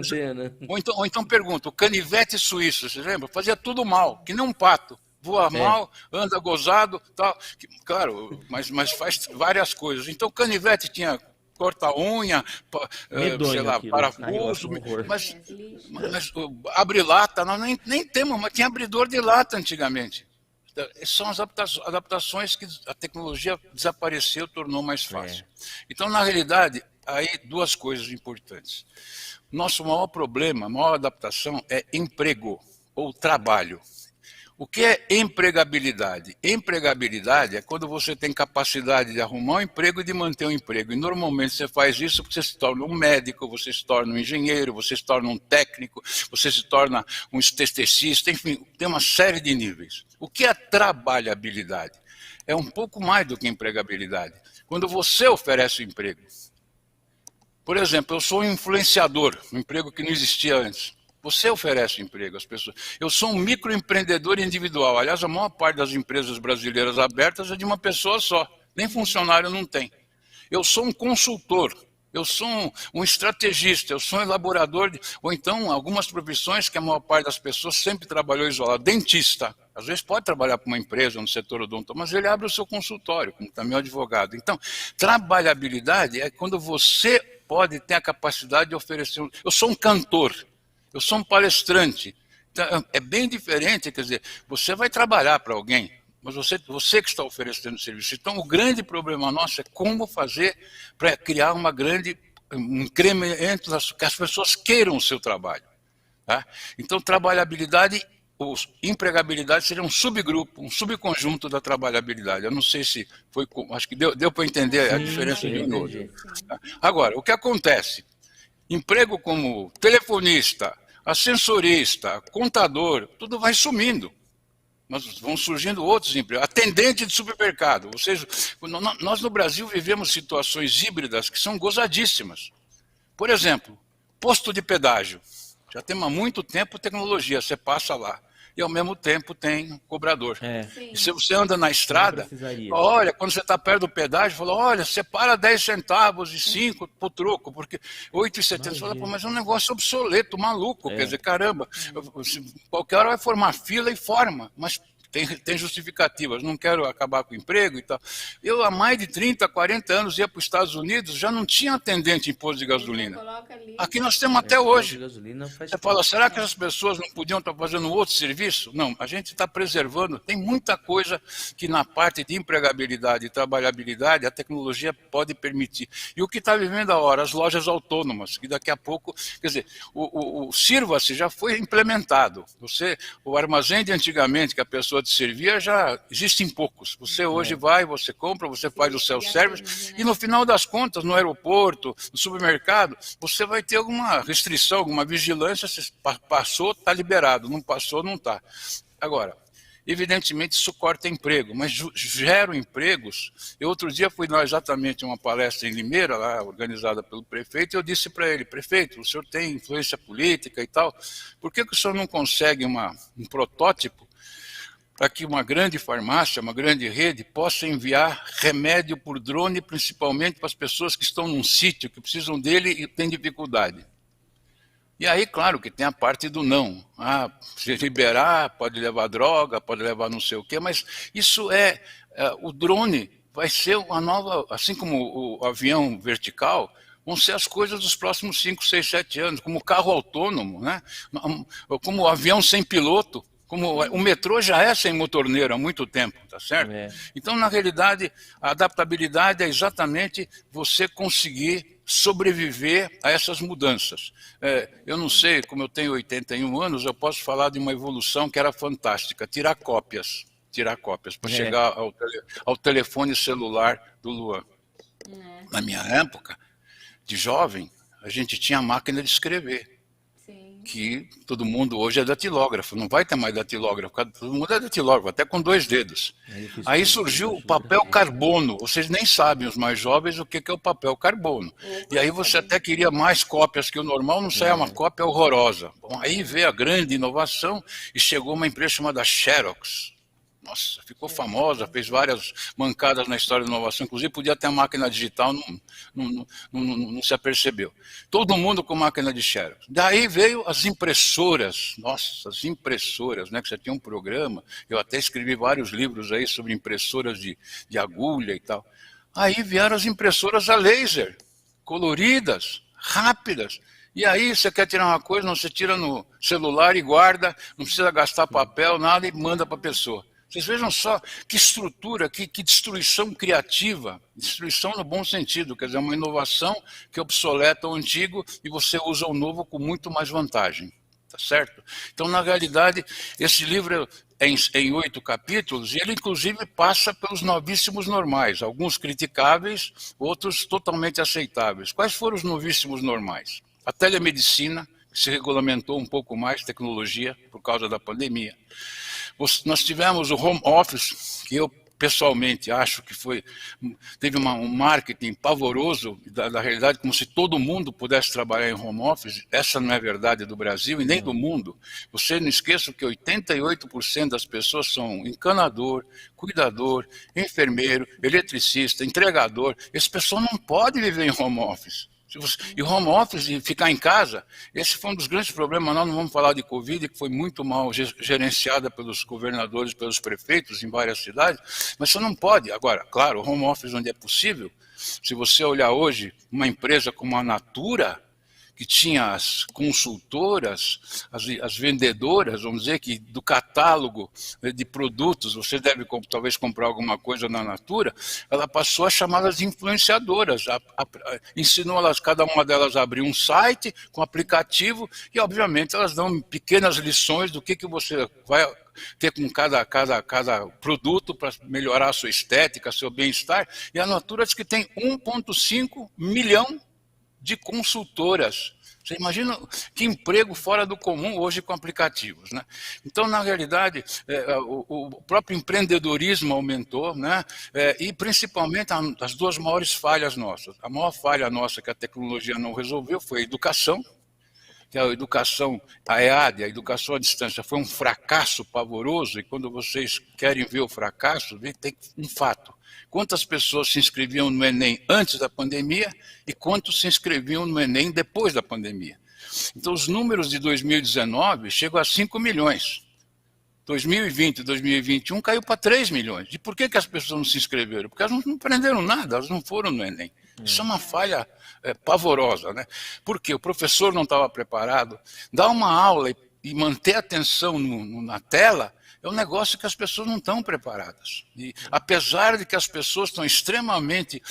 Ou então pergunta, o canivete suíço, você lembra? Fazia tudo mal, que nem um pato. Voa mal, anda gozado, tal. Claro, mas faz várias coisas. Então, canivete tinha corta-unha, sei lá, parafuso, mas abre lata, nós nem temos, mas tinha abridor de lata antigamente. São as adaptações que a tecnologia desapareceu, tornou mais fácil. Então, na realidade, aí 2 coisas importantes. Nosso maior problema, a maior adaptação é emprego ou trabalho. O que é empregabilidade? Empregabilidade é quando você tem capacidade de arrumar um emprego e de manter um emprego. E normalmente você faz isso porque você se torna um médico, você se torna um engenheiro, você se torna um técnico, você se torna um esteticista, enfim, tem uma série de níveis. O que é trabalhabilidade? É um pouco mais do que empregabilidade. Quando você oferece um emprego. Por exemplo, eu sou um influenciador, um emprego que não existia antes. Você oferece emprego às pessoas. Eu sou um microempreendedor individual. Aliás, a maior parte das empresas brasileiras abertas é de uma pessoa só. Nem funcionário não tem. Eu sou um consultor. eu sou um estrategista, eu sou um elaborador, ou então algumas profissões que a maior parte das pessoas sempre trabalhou isolado. Dentista, às vezes pode trabalhar para uma empresa no setor odonto, mas ele abre o seu consultório, como também o advogado. Então, trabalhabilidade é quando você pode ter a capacidade de oferecer. Eu sou um cantor, eu sou um palestrante. Então, é bem diferente, quer dizer, você vai trabalhar para alguém, mas você que está oferecendo serviço. Então, o grande problema nosso é como fazer para criar um incremento, que as pessoas queiram o seu trabalho. Tá? Então, trabalhabilidade ou empregabilidade seria um subgrupo, um subconjunto da trabalhabilidade. Eu não sei se foi, acho que deu para entender a diferença de um e outro. Tá? Agora, o que acontece? Emprego como telefonista, ascensorista, contador, tudo vai sumindo. Mas vão surgindo outros empregos. Atendente de supermercado. Ou seja, nós no Brasil vivemos situações híbridas que são gozadíssimas. Por exemplo, posto de pedágio. Já tem há muito tempo tecnologia, você passa lá. E ao mesmo tempo tem cobrador. E se você anda na estrada, olha, quando você está perto do pedágio, fala, olha, separa 10 centavos e 5 para o troco, porque 8,70. Você fala, pô, mas é um negócio obsoleto, maluco. Quer dizer, caramba, qualquer hora vai formar fila e forma, mas tem justificativas, não quero acabar com o emprego e tal. Eu, há mais de 30, 40 anos, ia para os Estados Unidos, já não tinha atendente em posto de gasolina. Aqui nós temos até hoje. Você fala, será que as pessoas não podiam estar fazendo outro serviço? Não, a gente está preservando. Tem muita coisa que na parte de empregabilidade e trabalhabilidade a tecnologia pode permitir. E o que está vivendo agora, as lojas autônomas, que daqui a pouco, quer dizer, o Sirva-se já foi implementado. O armazém de antigamente que a pessoa te servia já existem poucos. Você hoje vai, você compra, você faz o self-service e no final das contas, no aeroporto, no supermercado, você vai ter alguma restrição, alguma vigilância, se passou, está liberado, não passou, não está. Agora, evidentemente isso corta emprego, mas gera empregos. Eu outro dia fui exatamente a uma palestra em Limeira, lá, organizada pelo prefeito, e eu disse para ele, prefeito, o senhor tem influência política e tal, por que o senhor não consegue um protótipo para que uma grande farmácia, uma grande rede, possa enviar remédio por drone, principalmente para as pessoas que estão num sítio, que precisam dele e têm dificuldade. E aí, claro, que tem a parte do não. Se liberar, pode levar droga, pode levar não sei o quê, mas isso o drone vai ser uma nova, assim como o avião vertical, vão ser as coisas dos próximos 5, 6, 7 anos, como o carro autônomo, né? Como o avião sem piloto. Como o metrô já é sem motorneiro há muito tempo, tá certo? Então, na realidade, a adaptabilidade é exatamente você conseguir sobreviver a essas mudanças. Eu não sei, como eu tenho 81 anos, eu posso falar de uma evolução que era fantástica, tirar cópias para chegar ao telefone celular do Luan. Na minha época, de jovem, a gente tinha máquina de escrever. Que todo mundo hoje é datilógrafo, não vai ter mais datilógrafo, todo mundo é datilógrafo, até com 2 dedos. Aí surgiu o papel carbono, vocês nem sabem, os mais jovens, o que é o papel carbono. E aí você até queria mais cópias que o normal, não saia uma cópia horrorosa. Bom, aí veio a grande inovação e chegou uma empresa chamada Xerox. Nossa, ficou famosa, fez várias mancadas na história da inovação, inclusive podia ter máquina digital, não se apercebeu. Todo mundo com máquina de Xerox. Daí veio as impressoras, nossa, as impressoras, né, que você tinha um programa, eu até escrevi vários livros aí sobre impressoras de agulha e tal. Aí vieram as impressoras a laser, coloridas, rápidas. E aí você quer tirar uma coisa, não, você tira no celular e guarda, não precisa gastar papel, nada, e manda para a pessoa. Vocês vejam só que estrutura, que destruição criativa, destruição no bom sentido, quer dizer, uma inovação que obsoleta o antigo e você usa o novo com muito mais vantagem, tá certo? Então, na realidade, esse livro é em 8 capítulos e ele, inclusive, passa pelos novíssimos normais, alguns criticáveis, outros totalmente aceitáveis. Quais foram os novíssimos normais? A telemedicina, que se regulamentou um pouco mais, tecnologia, por causa da pandemia. Nós tivemos o home office, que eu pessoalmente acho que teve um marketing pavoroso, da realidade, como se todo mundo pudesse trabalhar em home office. Essa não é a verdade do Brasil e nem do mundo. Você não esqueça que 88% das pessoas são encanador, cuidador, enfermeiro, eletricista, entregador. Esse pessoal não pode viver em home office. E home office, e ficar em casa, esse foi um dos grandes problemas. Nós não vamos falar de Covid, que foi muito mal gerenciada pelos governadores, pelos prefeitos em várias cidades, mas você não pode. Agora, claro, home office onde é possível, se você olhar hoje uma empresa como a Natura, que tinha as consultoras, as vendedoras, vamos dizer, que do catálogo de produtos, você deve talvez comprar alguma coisa na Natura, ela passou a chamá-las de influenciadoras, ensinou cada uma delas a abrir um site com aplicativo e, obviamente, elas dão pequenas lições do que você vai ter com cada produto para melhorar a sua estética, seu bem-estar. E a Natura diz que tem 1,5 milhão de consultoras. Você imagina que emprego fora do comum hoje com aplicativos, né? Então, na realidade, o próprio empreendedorismo aumentou, né? E principalmente as duas maiores falhas nossas. A maior falha nossa que a tecnologia não resolveu foi a educação, que a educação, a EAD, a educação à distância, foi um fracasso pavoroso, e quando vocês querem ver o fracasso, tem um fato. Quantas pessoas se inscreviam no Enem antes da pandemia e quantos se inscreviam no Enem depois da pandemia? Então, os números de 2019 chegam a 5 milhões. 2020 e 2021 caiu para 3 milhões. E por que as pessoas não se inscreveram? Porque elas não aprenderam nada, elas não foram no Enem. Isso é uma falha pavorosa, né? Porque o professor não estava preparado. Dar uma aula e manter a atenção na tela é um negócio que as pessoas não estão preparadas. E, apesar de que as pessoas estão extremamente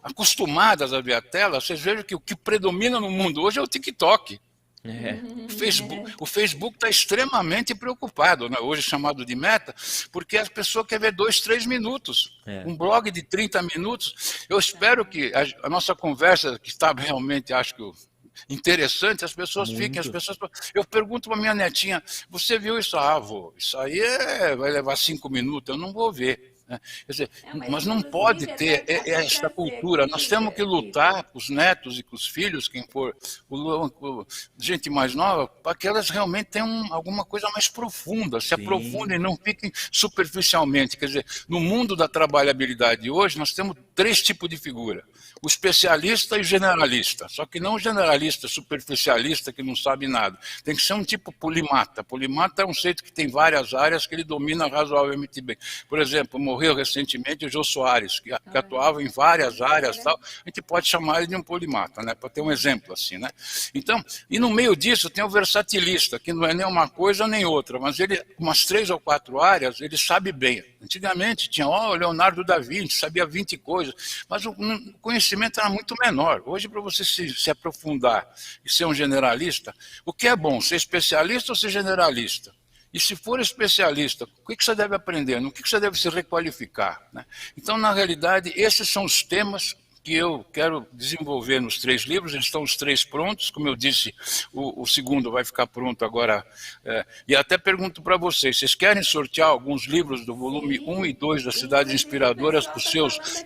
acostumadas a ver a tela, vocês vejam que o que predomina no mundo hoje é o TikTok. O Facebook está extremamente preocupado, né? Hoje chamado de Meta, porque as pessoas querem ver 2, 3 minutos. Um blog de 30 minutos. Eu espero que a nossa conversa, que está realmente, acho que interessante, as pessoas fiquem, eu pergunto para minha netinha, você viu isso? Vô, isso aí vai levar 5 minutos, eu não vou ver. Quer dizer, mas não pode ter essa cultura. Nós temos que lutar com os netos e com os filhos, quem for gente mais nova, para que elas realmente tenham alguma coisa mais profunda, se aprofundem, não fiquem superficialmente. Quer dizer, no mundo da trabalhabilidade hoje, nós temos 3 tipos de figura. O especialista e o generalista. Só que não o generalista superficialista que não sabe nada. Tem que ser um tipo polimata. Polimata é um sujeito que tem várias áreas que ele domina razoavelmente bem. Por exemplo, morreu recentemente o Jô Soares, que atuava em várias áreas e tal. A gente pode chamar ele de um polimata, né? Para ter um exemplo assim, né? Então, e no meio disso tem o versatilista, que não é nem uma coisa nem outra, mas ele, umas 3 ou 4 áreas, ele sabe bem. Antigamente tinha, o Leonardo da Vinci, sabia 20 coisas, mas o conhecimento era muito menor. Hoje, para você se aprofundar e ser um generalista, o que é bom, ser especialista ou ser generalista? E se for especialista, o que você deve aprender? No que você deve se requalificar, né? Então, na realidade, esses são os temas que eu quero desenvolver nos 3 livros. Eles estão os 3 prontos, como eu disse, o segundo vai ficar pronto agora. E até pergunto para vocês querem sortear alguns livros do volume 1 e 2 das Cidades Inspiradoras para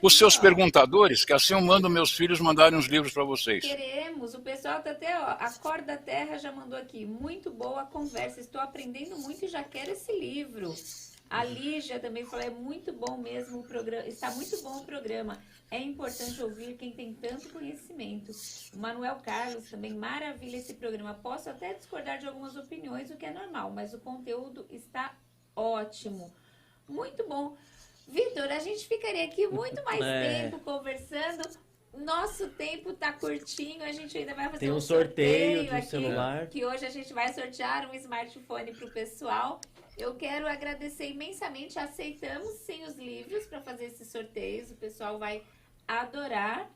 os seus perguntadores, que assim eu mando meus filhos mandarem os livros para vocês.
Queremos, o pessoal está até, a Cor da Terra já mandou aqui, muito boa a conversa, estou aprendendo muito e já quero esse livro. A Lígia também falou, é muito bom mesmo o programa, está muito bom o programa. É importante ouvir quem tem tanto conhecimento. O Manuel Carlos também, maravilha esse programa. Posso até discordar de algumas opiniões, o que é normal, mas o conteúdo está ótimo. Muito bom. Vitor, a gente ficaria aqui muito mais tempo conversando. Nosso tempo está curtinho, a gente ainda vai fazer
um sorteio do
aqui,
celular.
Que hoje a gente vai sortear um smartphone para o pessoal. Eu quero agradecer imensamente, aceitamos sim os livros para fazer esses sorteios, o pessoal vai adorar.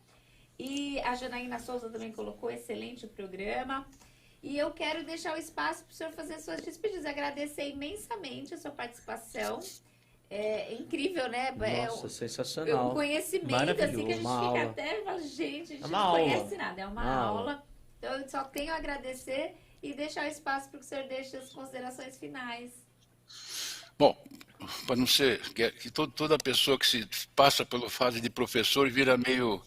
E a Janaína Souza também colocou, excelente o programa. E eu quero deixar o espaço para o senhor fazer suas despedidas, agradecer imensamente a sua participação. É incrível, né?
Nossa, sensacional.
Um conhecimento, assim, que a gente fica até e fala, gente, a gente não conhece nada, é uma aula. Então, eu só tenho a agradecer e deixar o espaço para que o senhor deixe as considerações finais.
Bom, para não ser, que toda pessoa que se passa pela fase de professor vira meio,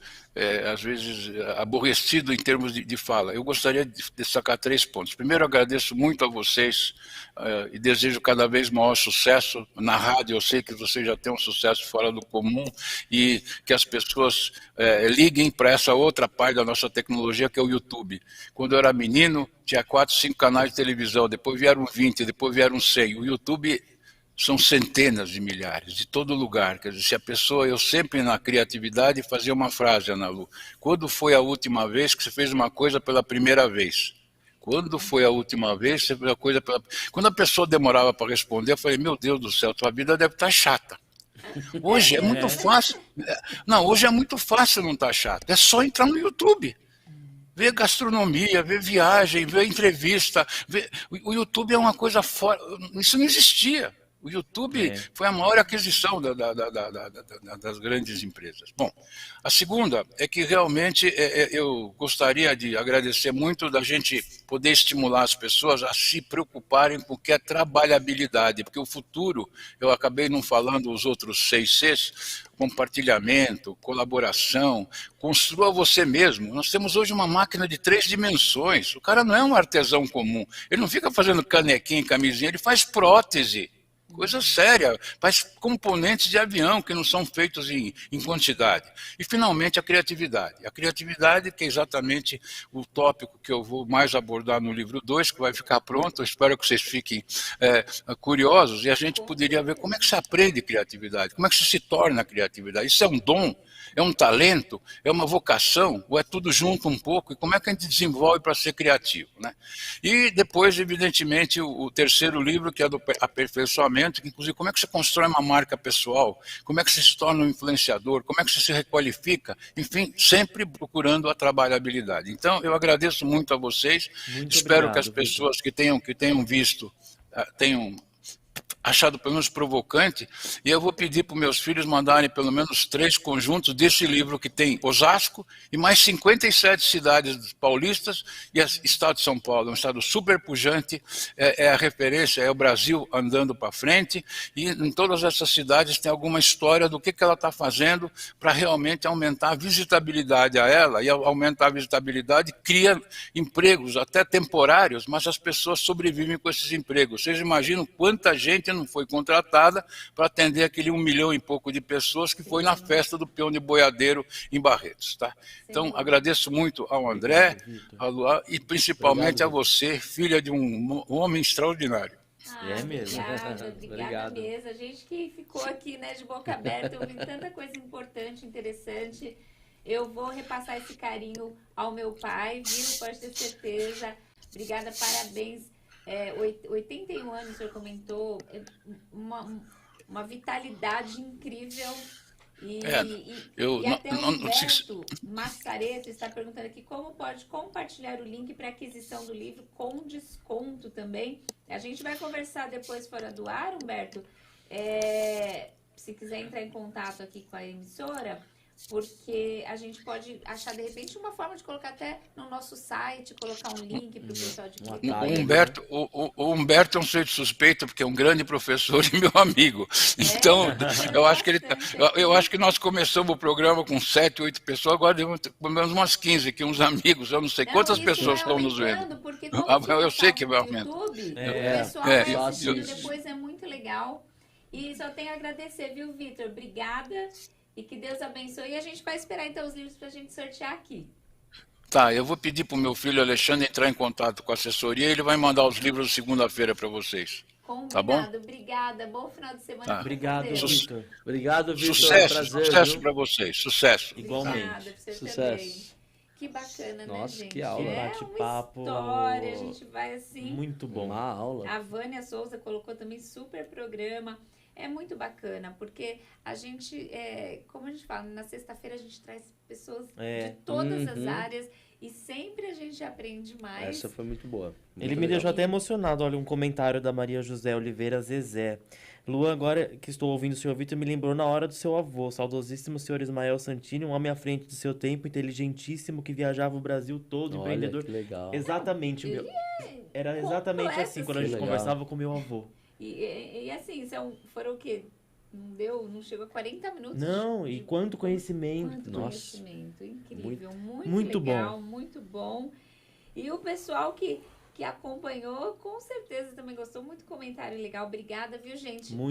às vezes, aborrecido em termos de fala. Eu gostaria de destacar 3 pontos. Primeiro, agradeço muito a vocês e desejo cada vez maior sucesso na rádio. Eu sei que vocês já têm um sucesso fora do comum e que as pessoas liguem para essa outra parte da nossa tecnologia, que é o YouTube. Quando eu era menino, tinha 4, 5 canais de televisão, depois vieram 20, depois vieram 100. O YouTube são centenas de milhares, de todo lugar. Quer dizer, se a pessoa, eu sempre na criatividade fazia uma frase, Ana Lu, quando foi a última vez que você fez uma coisa pela primeira vez? Quando foi a última vez que você fez a coisa pela... Quando a pessoa demorava para responder, eu falei, meu Deus do céu, tua vida deve estar chata. Hoje é muito fácil. Não, hoje é muito fácil não estar chato. É só entrar no YouTube. Ver gastronomia, ver viagem, ver entrevista. O YouTube é uma coisa fora. Isso não existia. O YouTube foi a maior aquisição das grandes empresas. Bom, a segunda é que realmente eu gostaria de agradecer muito da gente poder estimular as pessoas a se preocuparem com o que é trabalhabilidade, porque o futuro, eu acabei não falando os outros 6 Cs, compartilhamento, colaboração, construa você mesmo. Nós temos hoje uma máquina de 3 dimensões, o cara não é um artesão comum, ele não fica fazendo canequinha e camisinha, ele faz prótese. Coisa séria, faz componentes de avião que não são feitos em quantidade. E, finalmente, a criatividade. A criatividade, que é exatamente o tópico que eu vou mais abordar no livro 2, que vai ficar pronto, eu espero que vocês fiquem curiosos, e a gente poderia ver como é que se aprende criatividade, como é que se torna criatividade. Isso é um dom? É um talento? É uma vocação? Ou é tudo junto um pouco? E como é que a gente desenvolve para ser criativo? Né? E depois, evidentemente, o terceiro livro, que é do aperfeiçoamento, que inclusive como é que você constrói uma marca pessoal, como é que você se torna um influenciador, como é que você se requalifica, enfim, sempre procurando a trabalhabilidade. Então, eu agradeço muito a vocês, espero que as pessoas que tenham visto, tenham achado pelo menos provocante, e eu vou pedir para os meus filhos mandarem pelo menos 3 conjuntos desse livro que tem Osasco e mais 57 cidades paulistas e o estado de São Paulo, é um estado super pujante, é a referência, é o Brasil andando para frente, e em todas essas cidades tem alguma história do que ela está fazendo para realmente aumentar a visitabilidade a ela, e ao aumentar a visitabilidade cria empregos, até temporários, mas as pessoas sobrevivem com esses empregos. Vocês imaginam quanta gente não foi contratada para atender aquele 1 milhão e pouco de pessoas que foi na festa do peão de boiadeiro em Barretos. Tá? Então, agradeço muito ao André, ao Luan e principalmente a você, filha de um homem extraordinário.
É mesmo.
Obrigada mesmo. A gente que ficou aqui, né, de boca aberta, ouvindo tanta coisa importante, interessante. Eu vou repassar esse carinho ao meu pai, viu? Pode ter certeza. Obrigada, parabéns. 81 anos, o senhor comentou, uma vitalidade incrível. E até o Humberto Massareto está perguntando aqui como pode compartilhar o link para aquisição do livro com desconto também. A gente vai conversar depois fora do ar, Humberto. Se quiser entrar em contato aqui com a emissora, porque a gente pode achar, de repente, uma forma de colocar até no nosso site, colocar um link para o pessoal de clicar.
O Humberto é um sujeito suspeito, porque é um grande professor e meu amigo. Então, eu acho que nós começamos o programa com 7, 8 pessoas, agora temos pelo menos umas 15 aqui, uns amigos, eu não sei quantas pessoas estão nos vendo. Eu sei que vai aumentar.
O pessoal vai assistindo depois, é muito legal. E só tenho a agradecer, viu, Vitor? Obrigada. E que Deus abençoe. E a gente vai esperar, então, os livros para a gente sortear aqui.
Tá, eu vou pedir para o meu filho Alexandre entrar em contato com a assessoria e ele vai mandar os livros segunda-feira para vocês.
Combinado.
Tá bom?
Obrigada. Bom final de semana.
Tá. Obrigado, Vitor.
Obrigado, Vitor.
Sucesso para vocês. Sucesso.
Igualmente.
Obrigada, você
Sucesso.
Também. Que bacana,
Nossa,
né, gente?
Que aula.
Bate-papo.
História, a gente vai assim.
Muito bom.
Uma aula.
A Vânia Souza colocou também super programa. É muito bacana, porque a gente, como a gente fala, na sexta-feira a gente traz pessoas de todas as áreas e sempre a gente aprende mais.
Essa foi muito boa.
Ele me deixou até emocionado. Olha, um comentário da Maria José Oliveira Zezé. Luan, agora que estou ouvindo o senhor Vitor, me lembrou na hora do seu avô, saudosíssimo senhor Ismael Santini, um homem à frente do seu tempo, inteligentíssimo, que viajava o Brasil todo, empreendedor.
Que legal.
Exatamente. Era exatamente assim quando a gente conversava com meu avô.
E assim, foram o quê? Não chegou a 40 minutos.
Não, e quanto conhecimento.
Quanto
Nossa.
conhecimento, incrível, muito
muito
legal,
bom.
muito bom. E o pessoal que acompanhou, com certeza também gostou, muito comentário legal. Obrigada, viu, gente?
Muito